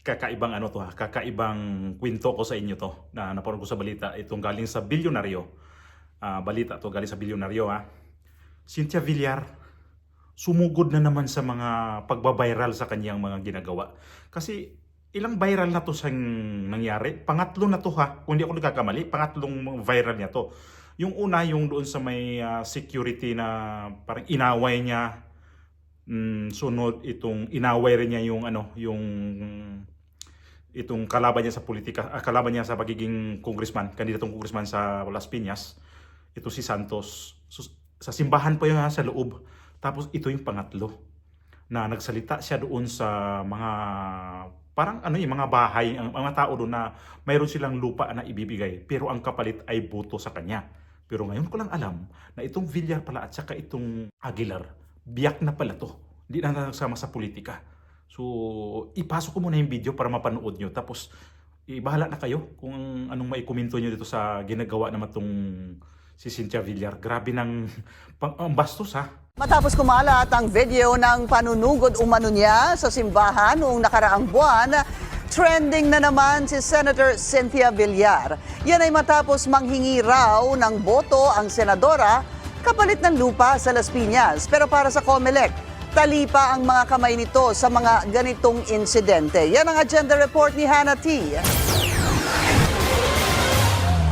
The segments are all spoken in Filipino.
kakaibang ano to ha, kakaibang kwento ko sa inyo to na napanood ko sa balita. Itong galing sa bilyonaryo. Balita to galing sa bilyonaryo ha. Cynthia Villar sumugod na naman sa mga pagbabiral sa kanyang mga ginagawa. Kasi ilang viral na to sa nangyari. Pangatlo na to ha. Kung hindi ako nagkakamali, pangatlong viral niya to. Yung una, yung doon sa may security na parang inaway niya. Sunod itong inaway rin niya yung ano, yung itong kalaban niya sa politika, kalaban niya sa pagiging congressman, kandidatong congressman sa Las Piñas. Ito si Santos. So, sa simbahan pa yun sa loob. Tapos ito yung pangatlo na nagsalita siya doon sa mga parang ano yung mga bahay, ang mga tao doon na mayroon silang lupa na ibibigay pero ang kapalit ay boto sa kanya. Pero ngayon ko lang alam na itong Villar pala at saka itong Aguilar, biyak na pala to. Hindi na nagsama sa politika. So, ipasok ko muna yung video para mapanood nyo. Tapos, bahala na kayo kung anong maikomento nyo dito sa ginagawa naman itong si Cynthia Villar. Grabe ng bastos ha. Matapos kumalat ang video ng panunugod umano niya sa simbahan noong nakaraang buwan, trending na naman si Senator Cynthia Villar. Yan ay matapos manghingi raw ng boto ang senadora kapalit ng lupa sa Las Piñas. Pero para sa COMELEC, tali pa ang mga kamay nito sa mga ganitong insidente. Yan ang agenda report ni Hannah T.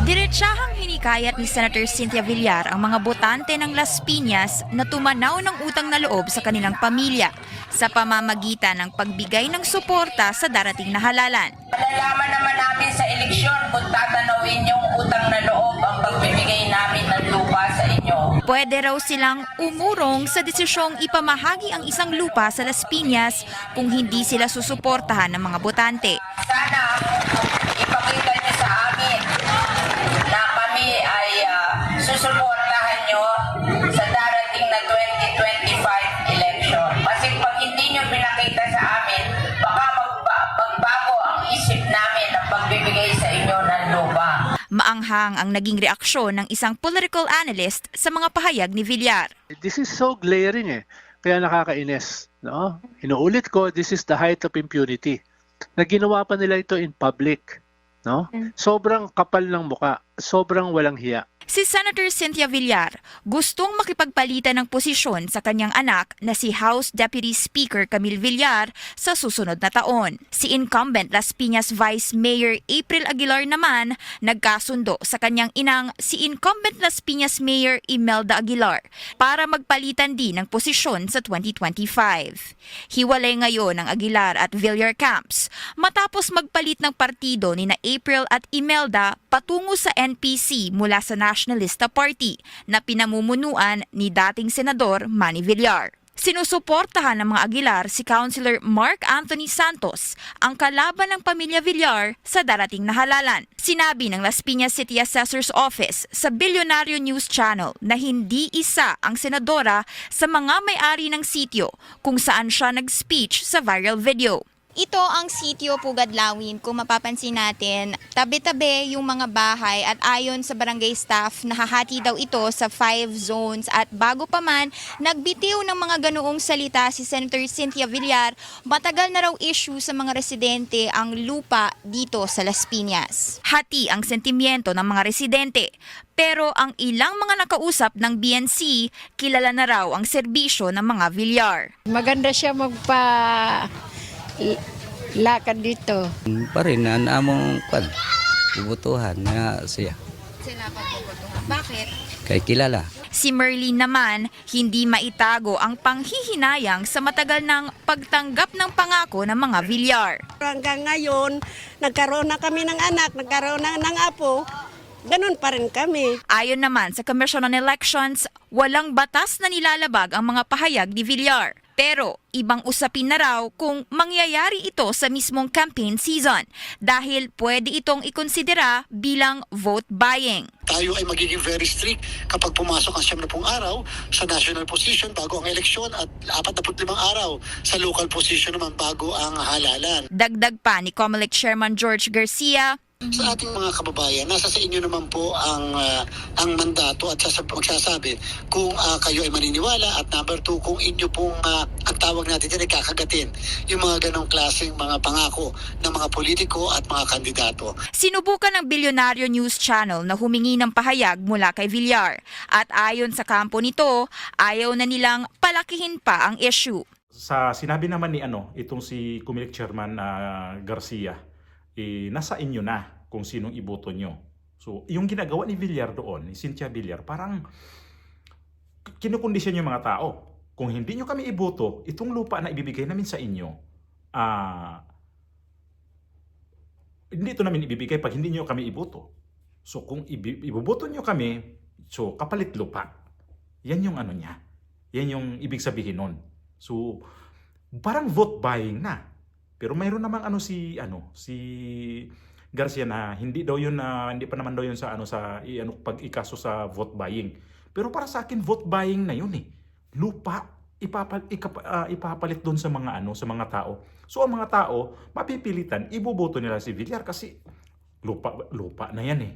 Diretsahang hinikayat ni Senator Cynthia Villar ang mga botante ng Las Piñas na tumanaw ng utang na loob sa kanilang pamilya sa pamamagitan ng pagbigay ng suporta sa darating na halalan. Malalaman naman namin sa eleksyon kung tatanawin yung utang na loob ang pagbibigay namin ng lupa sa inyo. Pwede raw silang umurong sa desisyong ipamahagi ang isang lupa sa Las Piñas kung hindi sila susuportahan ng mga botante. Sana ipakita niyo sa amin na kami ay susuportahan niyo sa darating na 2025 election. Kasi pag hindi niyo pinakita sa amin, baka magbago ang isip namin ng pagbibigay sa inyo ng lupa. Maanghang ang naging reaksyon ng isang political analyst sa mga pahayag ni Villar. This is so glaring kaya nakakainis. No? Inuulit ko, this is the height of impunity. Na ginawa pa nila ito in public. No? Sobrang kapal ng muka, sobrang walang hiya. Si Senator Cynthia Villar gustong makipagpalitan ng posisyon sa kanyang anak na si House Deputy Speaker Camille Villar sa susunod na taon. Si incumbent Las Piñas Vice Mayor April Aguilar naman nagkasundo sa kanyang inang si incumbent Las Piñas Mayor Imelda Aguilar para magpalitan din ng posisyon sa 2025. Hiwalay ngayon ang Aguilar at Villar camps matapos magpalit ng partido ni na April at Imelda patungo sa NPC mula sa Nationalista Party na pinamumunuan ni dating Senador Manny Villar. Sinusuportahan ng mga Aguilar si Councilor Mark Anthony Santos, ang kalaban ng pamilya Villar sa darating na halalan. Sinabi ng Las Piñas City Assessor's Office sa Bilyonaryo News Channel na hindi isa ang senadora sa mga may-ari ng sitio kung saan siya nag-speech sa viral video. Ito ang sitio Pugadlawin. Kung mapapansin natin, tabi-tabi yung mga bahay at ayon sa barangay staff, nahahati daw ito sa 5 zones. At bago pa man, nagbitiw ng mga ganoong salita si Senator Cynthia Villar, matagal na raw issue sa mga residente ang lupa dito sa Las Piñas. Hati ang sentimiento ng mga residente. Pero ang ilang mga nakausap ng BNC, kilala na raw ang serbisyo ng mga Villar. Maganda siya lakad dito. Pa rin na namong bubutuhan na siya. Sila pagbubutuhan. Bakit? Kay kilala. Si Merlin naman, hindi maitago ang panghihinayang sa matagal ng pagtanggap ng pangako ng mga Villar. Hanggang ngayon, nagkaroon na kami ng anak, nagkaroon na ng apo. Ganun pa rin kami. Ayon naman sa Commission on Elections, walang batas na nilalabag ang mga pahayag ni Villar. Pero ibang usapin na raw kung mangyayari ito sa mismong campaign season dahil pwede itong ikonsidera bilang vote buying. Tayo ay magiging very strict kapag pumasok ang 70 araw sa national position bago ang eleksyon at 45 araw sa local position naman bago ang halalan. Dagdag pa ni COMELEC Chairman George Garcia, Sa ating mga kababayan, nasa sa inyo naman po ang mandato at magsasabi kung kayo ay maniniwala, at number 2, kung inyo pong ang tawag natin dyan ay kakagatin yung mga ganong klaseng mga pangako ng mga politiko at mga kandidato. Sinubukan ng Bilyonaryo News Channel na humingi ng pahayag mula kay Villar at ayon sa kampo nito, ayaw na nilang palakihin pa ang issue. Sa sinabi naman ni itong si Comelec Chairman Garcia, nasa inyo na kung sinong iboto nyo. So, yung ginagawa ni Villar doon, ni Cynthia Villar, parang kinukondisyon yung mga tao. Kung hindi nyo kami iboto, itong lupa na ibibigay namin sa inyo, hindi ito namin ibibigay pag hindi nyo kami iboto. So, kung iboboto nyo kami, so kapalit lupa. Yan yung niya. Yan yung ibig sabihin nun. So, parang vote buying na. Pero mayroon namang si Garcia na hindi daw yun hindi pa naman daw yun sa pag-ikaso sa vote buying. Pero para sa akin vote buying na yun eh. Lupa ipapalit doon sa mga sa mga tao. So ang mga tao mapipilitan iboboto nila si Villar kasi lupa na yan eh.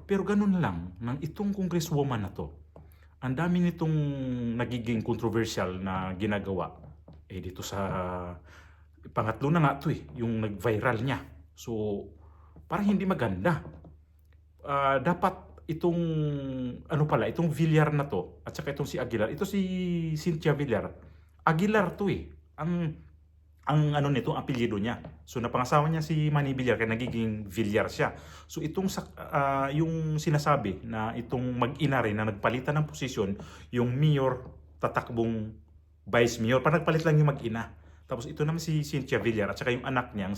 Pero ganun lang ng itong congresswoman na to. Ang dami nitong nagiging controversial na ginagawa dito sa pangatlo na nga ito yung nag-viral niya. So, parang hindi maganda. Dapat itong, itong Villar na to, at saka itong si Aguilar, ito si Cynthia Villar. Aguilar to ang nito, ang apelyido niya. So, napangasawa niya si Manny Villar, kaya nagiging Villar siya. So, itong, yung sinasabi na itong mag-ina rin na nagpalitan ng posisyon, yung mayor, tatakbong vice mayor, parang nagpalit lang yung mag-ina. Tapos ito naman si Cynthia Villar at saka yung anak niyang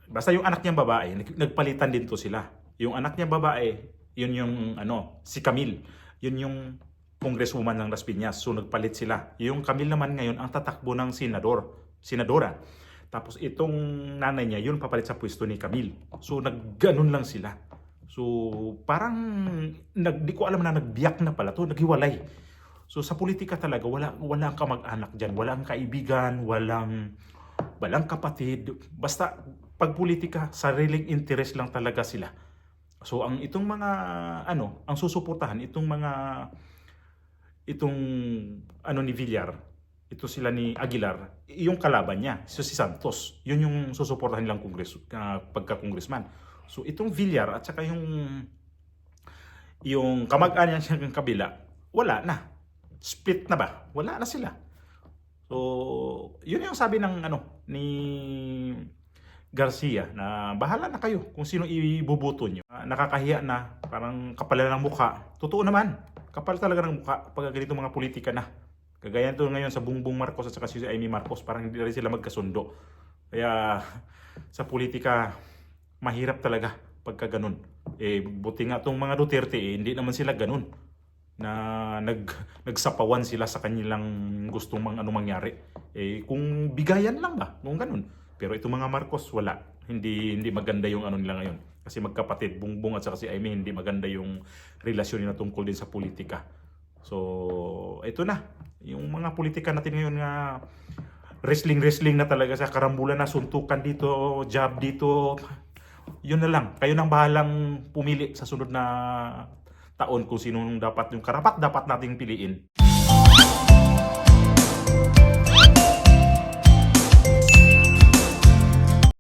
basta yung anak niyang babae, nagpalitan din to sila. Yung anak niyang babae, yun yung si Camille. Yun yung congresswoman ng Las Piñas. So nagpalit sila. Yung Camille naman ngayon ang tatakbo ng senadora. Tapos itong nanay niya, yun papalit sa pwesto ni Camille. So nagganon lang sila. So parang di ko alam na nagbiyak na pala to, naghiwalay. So sa politika talaga walang kamag-anak diyan, walang kaibigan, walang kapatid. Basta pag politika, sariling interest lang talaga sila. So ang itong mga ang susuportahan itong ni Villar, ito sila ni Aguilar, yung kalaban niya, si Santos. Yun yung susuportahan nilang pagka-congressman. So itong Villar at saka yung kamag-anak niya ng kabila, wala na. Split na ba? Wala na sila. So, yun yung sabi ng ni Garcia na bahala na kayo kung sino ibuboto nyo. Nakakahiya na, parang kapal na ng mukha. Totoo naman, kapal talaga ng mukha pag ganito mga politika na. Kagaya ito ngayon sa Bongbong Marcos at saka si Amy Marcos, parang hindi rin sila magkasundo. Kaya sa politika, mahirap talaga pagka ganun. Buti nga itong mga Duterte, hindi naman sila ganun. Na nagsapawan sila sa kanilang gustong mangyari. Kung bigayan lang ba, kung ganun. Pero itong mga Marcos, wala. Hindi maganda yung nila ngayon. Kasi magkapatid, Bongbong at saka si Amy, hindi maganda yung relasyon nila tungkol din sa politika. So, ito na. Yung mga politika natin ngayon nga wrestling na talaga sa karambulan na, suntukan dito, jab dito. Yun na lang. Kayo nang bahalang pumili sa sunod na taon kung sino dapat yung karapat dapat nating piliin.